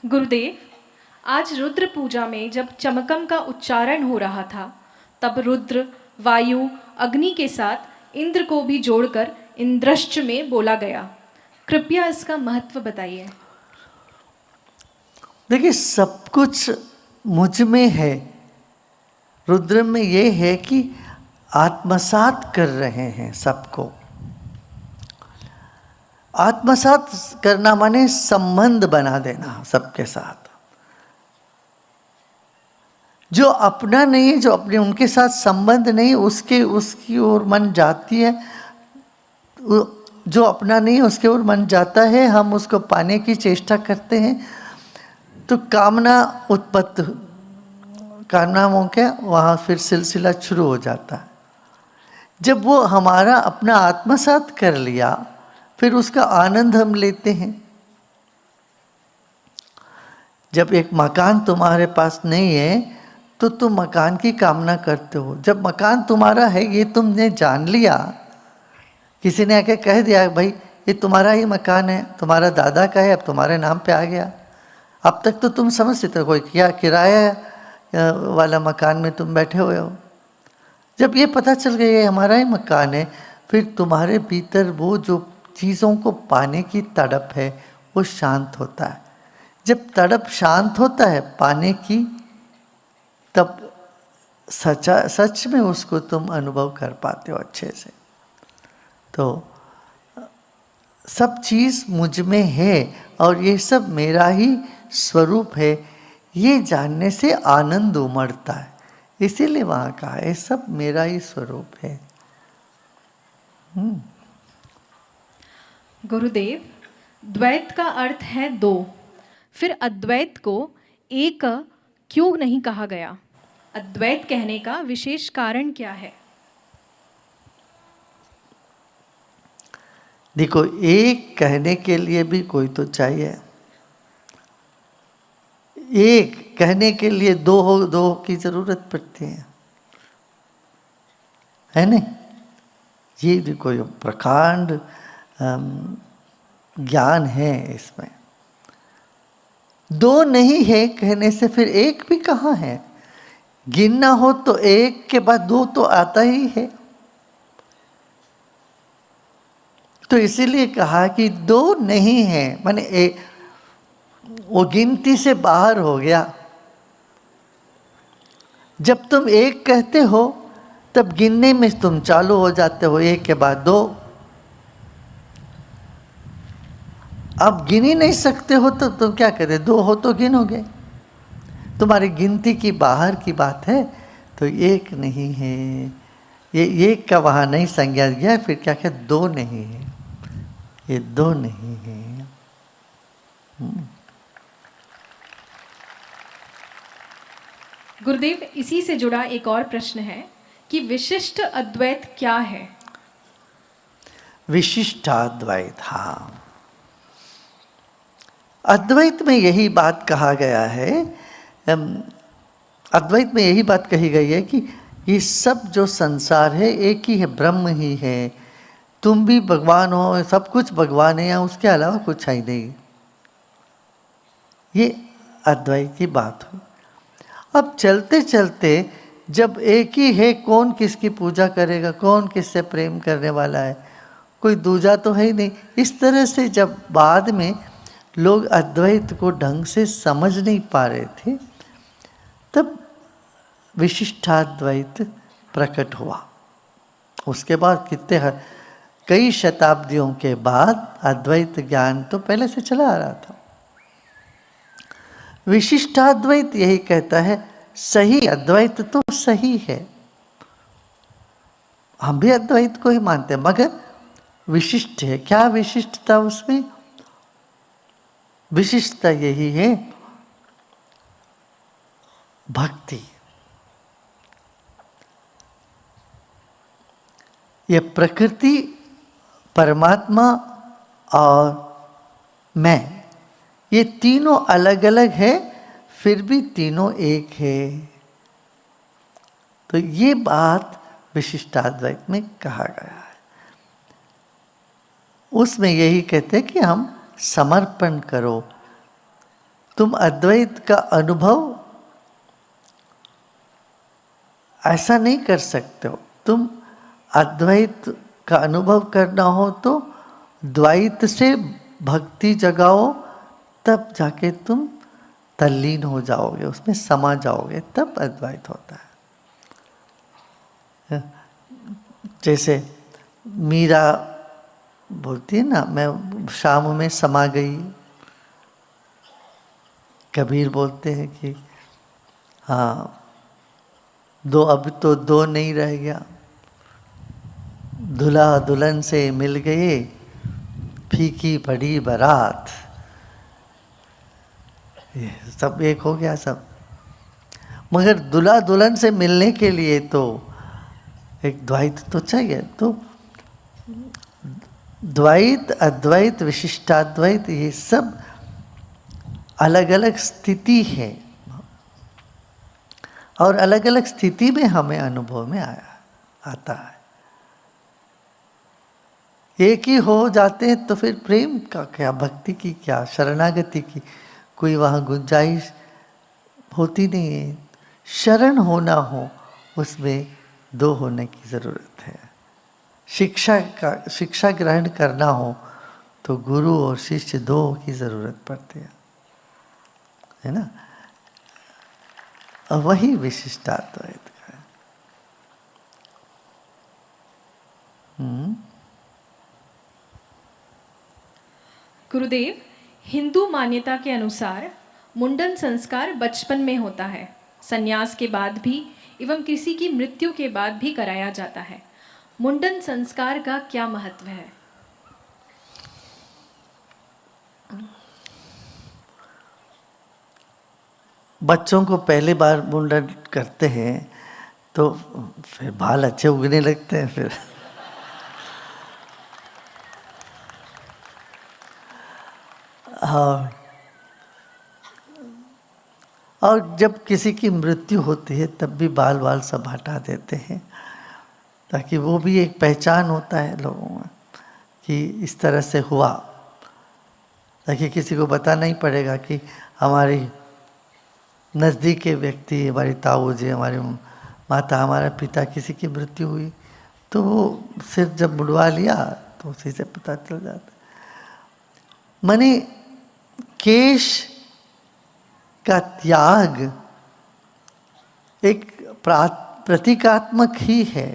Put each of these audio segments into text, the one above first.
गुरुदेव, आज रुद्र पूजा में जब चमकम का उच्चारण हो रहा था, तब रुद्र, वायु, अग्नि के साथ इंद्र को भी जोड़कर इंद्रश्च में बोला गया। कृपया इसका महत्व बताइए। देखिए, सब कुछ मुझ में है। रुद्र में ये है कि आत्मसात कर रहे हैं सबको। आत्मसात करना माने संबंध बना देना सबके साथ। जो अपना नहीं है, जो अपने उनके साथ संबंध नहीं, उसकी ओर मन जाती है। जो अपना नहीं है उसके ओर मन जाता है, हम उसको पाने की चेष्टा करते हैं, तो कामना उत्पत्ति, कामनाओं के वहाँ फिर सिलसिला शुरू हो जाता है। जब वो हमारा अपना आत्मसात कर लिया, फिर उसका आनंद हम लेते हैं। जब एक मकान तुम्हारे पास नहीं है तो तुम मकान की कामना करते हो। जब मकान तुम्हारा है ये तुमने जान लिया, किसी ने आके कह दिया भाई ये तुम्हारा ही मकान है, तुम्हारा दादा का है, अब तुम्हारे नाम पे आ गया। अब तक तो तुम समझते थे कोई क्या किराया वाला मकान में तुम बैठे हुए हो। जब ये पता चल गया ये हमारा ही मकान है, फिर तुम्हारे भीतर वो जो चीज़ों को पाने की तड़प है वो शांत होता है। जब तड़प शांत होता है पाने की, तब सच में उसको तुम अनुभव कर पाते हो अच्छे से। तो सब चीज़ मुझ में है और ये सब मेरा ही स्वरूप है, ये जानने से आनंद उमड़ता है। इसीलिए वहाँ कहा है सब मेरा ही स्वरूप है। गुरुदेव, द्वैत का अर्थ है दो, फिर अद्वैत को एक क्यों नहीं कहा गया? अद्वैत कहने का विशेष कारण क्या है? देखो, एक कहने के लिए भी कोई तो चाहिए। एक कहने के लिए दो की जरूरत पड़ती है नहीं? ये कोई प्रकांड ज्ञान है इसमें। दो नहीं है कहने से फिर एक भी कहाँ है? गिनना हो तो एक के बाद दो तो आता ही है। तो इसीलिए कहा कि दो नहीं है, माने एक, वो गिनती से बाहर हो गया। जब तुम एक कहते हो तब गिनने में तुम चालू हो जाते हो, एक के बाद दो। अब गिन ही नहीं सकते हो तो तुम क्या करे? दो हो तो गिनोगे। तुम्हारी गिनती की बाहर की बात है, तो एक नहीं है। ये एक का वहाँ नहीं संज्ञा गया, फिर क्या क्या दो नहीं है, ये दो नहीं है। गुरुदेव, इसी से जुड़ा एक और प्रश्न है कि विशिष्ट अद्वैत क्या है? विशिष्टाद्वैत, हाँ। अद्वैत में यही बात कहा गया है, अद्वैत में यही बात कही गई है कि ये सब जो संसार है एक ही है, ब्रह्म ही है। तुम भी भगवान हो, सब कुछ भगवान है, या उसके अलावा कुछ है ही नहीं। ये अद्वैत की बात हुई। अब चलते चलते जब एक ही है, कौन किसकी पूजा करेगा, कौन किससे प्रेम करने वाला है, कोई दूजा तो है ही नहीं। इस तरह से जब बाद में लोग अद्वैत को ढंग से समझ नहीं पा रहे थे, तब विशिष्टाद्वैत प्रकट हुआ। उसके बाद कई शताब्दियों के बाद अद्वैत ज्ञान तो पहले से चला आ रहा था। विशिष्टाद्वैत यही कहता है सही अद्वैत तो सही है, हम भी अद्वैत को ही मानते हैं, मगर विशिष्ट है। क्या विशिष्टता उसमें? विशिष्टता यही है भक्ति। ये प्रकृति, परमात्मा और मैं, ये तीनों अलग अलग है, फिर भी तीनों एक है। तो ये बात विशिष्टाद्वैत में कहा गया है। उसमें यही कहते हैं कि हम समर्पण करो, तुम अद्वैत का अनुभव ऐसा नहीं कर सकते हो। तुम अद्वैत का अनुभव करना हो तो द्वैत से भक्ति जगाओ, तब जाके तुम तल्लीन हो जाओगे, उसमें समा जाओगे, तब अद्वैत होता है। जैसे मीरा बोलती है ना, मैं शाम में समा गई। कबीर बोलते हैं कि हाँ, दो अब तो दो नहीं रह गया, दूल्हा दुल्हन से मिल गए, फीकी पड़ी बारात। ये सब एक हो गया सब। मगर दूल्हा दुल्हन से मिलने के लिए तो एक द्वैत तो चाहिए। तो द्वैत, अद्वैत, विशिष्टाद्वैत, ये सब अलग अलग स्थिति है, और अलग अलग स्थिति में हमें अनुभव में आता है। एक ही हो जाते हैं तो फिर प्रेम का क्या, भक्ति की क्या, शरणागति की कोई वहाँ गुंजाइश होती नहीं है। शरण होना हो, उसमें दो होने की ज़रूरत है। शिक्षा ग्रहण करना हो तो गुरु और शिष्य दो की ज़रूरत पड़ती है ना। और वही विशिष्टाद्वैत का है। गुरुदेव, हिंदू मान्यता के अनुसार मुंडन संस्कार बचपन में होता है, संन्यास के बाद भी एवं किसी की मृत्यु के बाद भी कराया जाता है। मुंडन संस्कार का क्या महत्व है? बच्चों को पहली बार मुंडन करते हैं तो फिर बाल अच्छे उगने लगते हैं फिर। हाँ, और जब किसी की मृत्यु होती है तब भी बाल सब हटा देते हैं, ताकि वो भी एक पहचान होता है लोगों में कि इस तरह से हुआ, ताकि किसी को पता नहीं पड़ेगा कि हमारी नज़दीक के व्यक्ति, हमारी ताऊ जी, हमारी माता, हमारा पिता, किसी की मृत्यु हुई तो वो सिर जब मुड़वा लिया तो उसी से पता चल जाता। माने केश का त्याग एक प्रतीकात्मक ही है,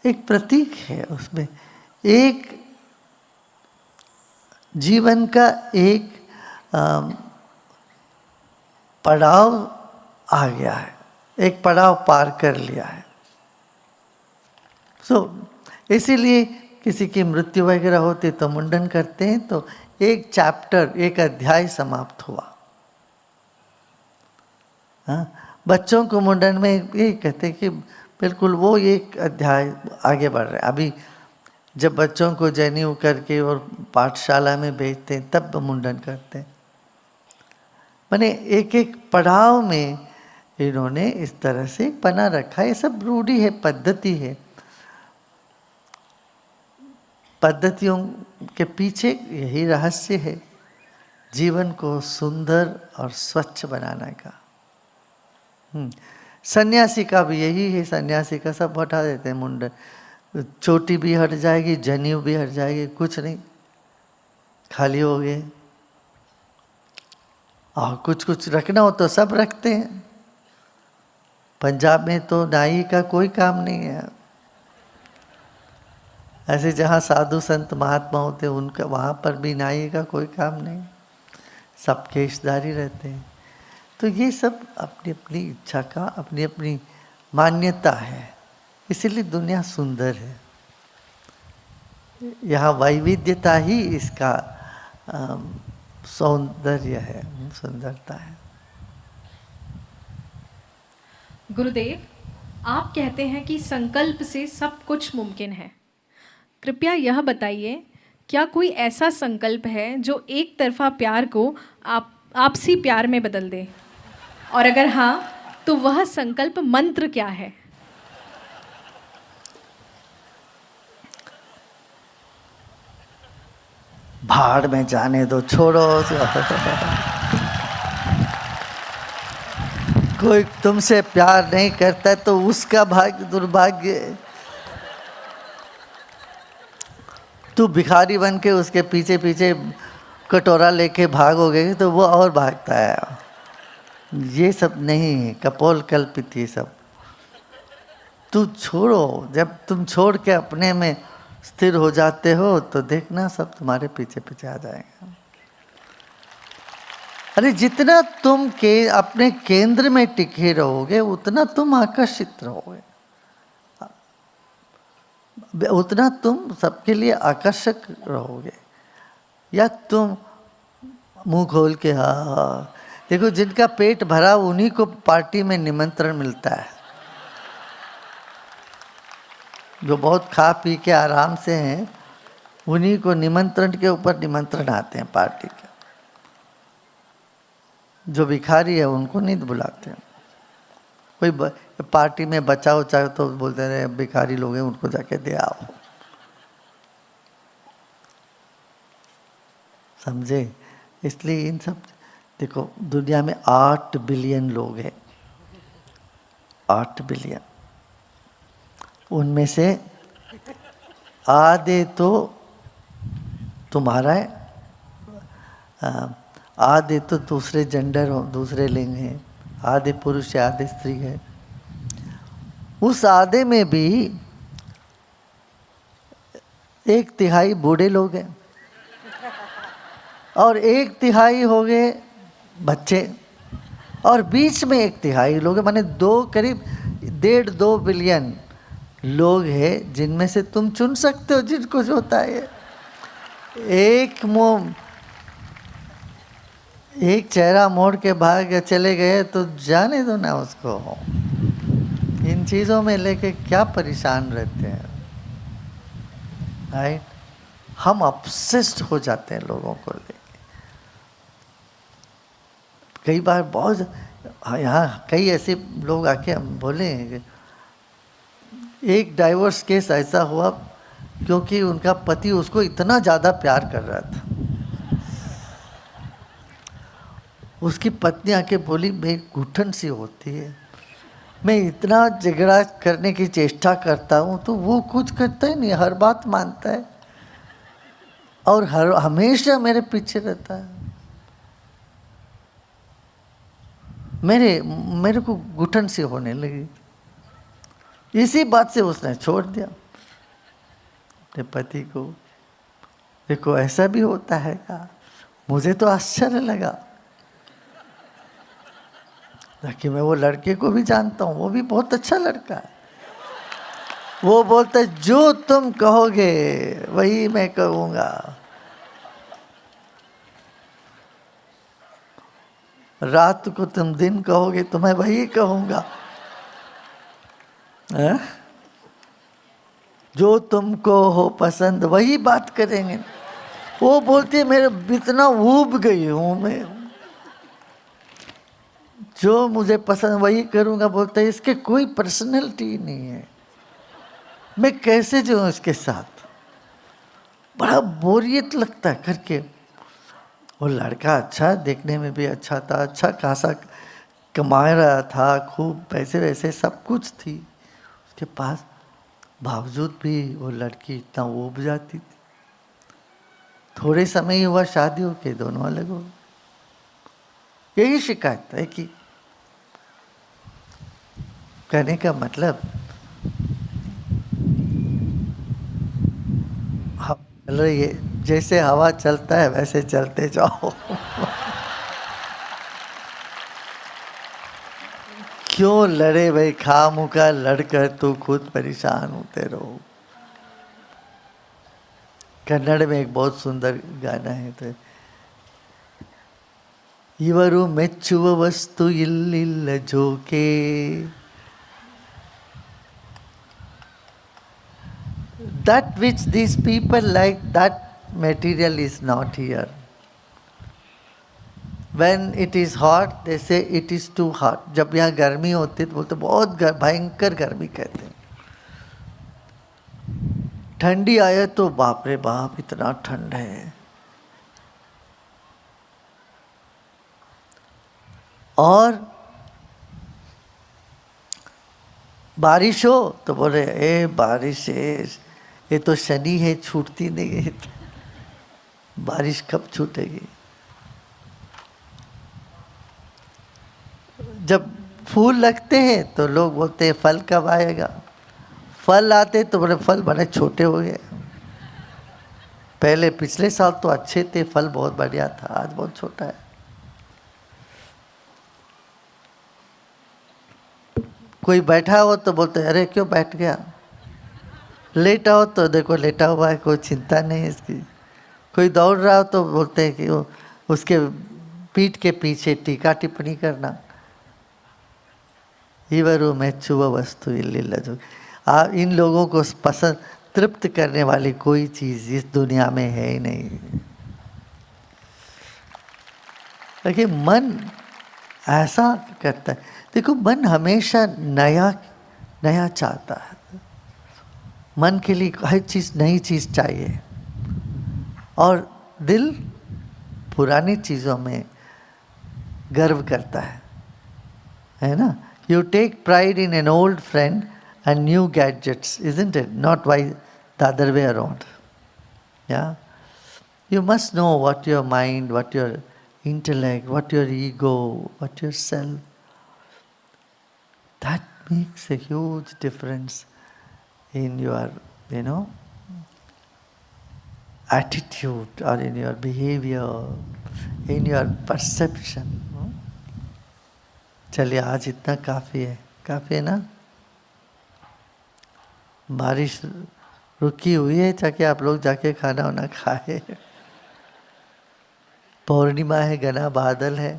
एक प्रतीक है। उसमें एक जीवन का एक पड़ाव आ गया है, एक पड़ाव पार कर लिया है। इसीलिए किसी की मृत्यु वगैरह होती तो मुंडन करते हैं, तो एक चैप्टर, एक अध्याय समाप्त हुआ। हाँ, बच्चों को मुंडन में ये कहते हैं कि बिल्कुल वो एक अध्याय आगे बढ़ रहा है। अभी जब बच्चों को जनेऊ करके और पाठशाला में भेजते हैं तब मुंडन करते हैं। माने एक एक पड़ाव में इन्होंने इस तरह से बना रखा है। ये सब रूढ़ी है, पद्धति है। पद्धतियों के पीछे यही रहस्य है, जीवन को सुंदर और स्वच्छ बनाने का। सन्यासी का भी यही है। सन्यासी का सब हटा देते हैं मुंडन, चोटी भी हट जाएगी, जनेऊ भी हट जाएगी, कुछ नहीं, खाली हो गए। और कुछ कुछ रखना हो तो सब रखते हैं। पंजाब में तो नाई का कोई काम नहीं है। ऐसे जहाँ साधु संत महात्मा होते हैं उनका, वहाँ पर भी नाई का कोई काम नहीं, सब केशधारी रहते हैं। तो ये सब अपनी अपनी इच्छा का, अपनी अपनी मान्यता है, इसीलिए दुनिया सुंदर है। यहाँ वैविध्यता ही इसका सौंदर्य है, सुंदरता है। गुरुदेव, आप कहते हैं कि संकल्प से सब कुछ मुमकिन है। कृपया यह बताइए, क्या कोई ऐसा संकल्प है जो एक तरफा प्यार को आपसी प्यार में बदल दे? और अगर हाँ, तो वह संकल्प मंत्र क्या है? भाड़ में जाने दो, छोड़ो। कोई तुमसे प्यार नहीं करता तो उसका भाग्य दुर्भाग्य है। तू भिखारी बन के उसके पीछे पीछे कटोरा लेके भागोगे तो वो और भागता है। ये सब नहीं है, कपोल कल्पित ये सब। तू छोड़ो, जब तुम छोड़ के अपने में स्थिर हो जाते हो तो देखना सब तुम्हारे पीछे पीछे आ जाएगा। अरे जितना तुम अपने केंद्र में टिके रहोगे उतना तुम आकर्षित रहोगे, उतना तुम सबके लिए आकर्षक रहोगे। या तुम मुंह खोल के हाँ, देखो जिनका पेट भरा उन्हीं को पार्टी में निमंत्रण मिलता है। जो बहुत खा पी के आराम से हैं उन्हीं को निमंत्रण के ऊपर निमंत्रण आते हैं पार्टी के। जो भिखारी है उनको नहीं बुलाते। कोई पार्टी में बचा उचा तो बोलते रहे भिखारी लोग हैं उनको जाके दे आओ। समझे? इसलिए इन सब, देखो दुनिया में 8 बिलियन लोग हैं, 8 बिलियन। उनमें से आधे तो तुम्हारा है, आधे तो दूसरे जेंडर हो, दूसरे लिंग हैं, आधे पुरुष है आधे स्त्री है। उस आधे में भी 1/3 बूढ़े लोग हैं और 1/3 हो गए बच्चे, और बीच में 1/3 लोग हैं। माने करीब 1.5-2 बिलियन लोग हैं जिनमें से तुम चुन सकते हो जिनको जो होता है। एक चेहरा मोड़ के भाग चले गए तो जाने दो ना उसको। इन चीज़ों में लेके क्या परेशान रहते हैं, राइट? हम ऑब्सेस्ड हो जाते हैं लोगों को लेके। कई बार बहुत यहाँ कई ऐसे लोग आके हम बोले हैं कि एक डाइवोर्स केस ऐसा हुआ क्योंकि उनका पति उसको इतना ज़्यादा प्यार कर रहा था। उसकी पत्नी आके बोली मेरी घुटन सी होती है, मैं इतना झगड़ा करने की चेष्टा करता हूँ तो वो कुछ करता ही नहीं, हर बात मानता है और हमेशा मेरे पीछे रहता है। मेरे को घुटन सी होने लगी। इसी बात से उसने छोड़ दिया अपने पति को। देखो ऐसा भी होता है क्या? मुझे तो आश्चर्य लगा। कि मैं वो लड़के को भी जानता हूँ, वो भी बहुत अच्छा लड़का है। वो बोलता है जो तुम कहोगे वही मैं कहूँगा। रात को तुम दिन कहोगे तो मैं वही कहूँगा। जो तुमको हो पसंद वही बात करेंगे। वो बोलती है मेरे इतना ऊब गई हूँ मैं, जो मुझे पसंद वही करूँगा। बोलता है इसके कोई पर्सनैलिटी नहीं है, मैं कैसे जाऊँ इसके साथ? बड़ा बोरियत लगता है करके। वो लड़का अच्छा, देखने में भी अच्छा था, अच्छा खासा कमा रहा था, खूब पैसे वैसे सब कुछ थी उसके पास, बावजूद भी वो लड़की इतना ऊब जाती थी। थोड़े समय ही हुआ शादी हो के दोनों अलग हो। यही शिकायत है कि कहने का मतलब ये जैसे हवा चलता है वैसे चलते जाओ। क्यों लड़े भाई, खामुखा लड़कर तो खुद परेशान होते रहो। कन्नड़ में एक बहुत सुंदर गाना है, तो इवरू ಮೆಚ್ಚುವ ವಸ್ತು ಇಲ್ಲಿಲ್ಲ ಜೋಕೆ, that which these people like, that material is not here. When it is hot they say it is too hot. जब यहाँ गर्मी होती है तो बोलते बहुत भयंकर गर्मी कहते हैं। ठंडी आए तो बाप रे बाप इतना ठंड है, और बारिश हो तो बोले ए बारिश है, ये तो शनि है, छूटती नहीं है, बारिश कब छूटेगी। जब फूल लगते हैं तो लोग बोलते हैं फल कब आएगा, फल आते तो बोले फल बड़े छोटे हो गए, पहले पिछले साल तो अच्छे थे, फल बहुत बढ़िया था, आज बहुत छोटा है। कोई बैठा हो तो बोलते अरे क्यों बैठ गया, लेटा हो तो देखो लेटा हुआ है, कोई चिंता नहीं है इसकी। कोई दौड़ रहा हो तो बोलते हैं कि वो उसके पीठ के पीछे टीका टिप्पणी करना। इवरु मेच्चुव वस्तु इल्लिल्लजु। इन लोगों को पसंद तृप्त करने वाली कोई चीज़ इस दुनिया में है ही नहीं। देखिए मन ऐसा करता है, देखो मन हमेशा नया नया चाहता है, मन के लिए हर चीज़ नई चीज़ चाहिए, और दिल पुरानी चीज़ों में गर्व करता है ना। You take pride in an old friend and new gadgets, isn't it? Not why the other way around. Yeah? You must know what your mind, what your intellect, what your ego, what your self. That makes a huge difference in your, attitude or in your behavior, in your perception. चलिए आज इतना काफ़ी है ना। बारिश रुकी हुई है, ताकि आप लोग जाके खाना वाना खाए। पौर्णिमा है, घना बादल है।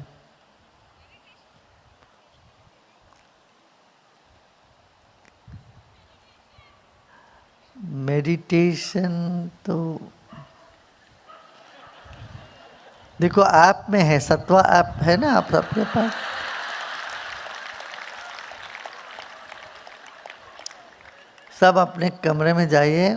मेडिटेशन तो देखो ऐप में है, सत्वा ऐप है ना आप सबके पास। सब अपने कमरे में जाइए,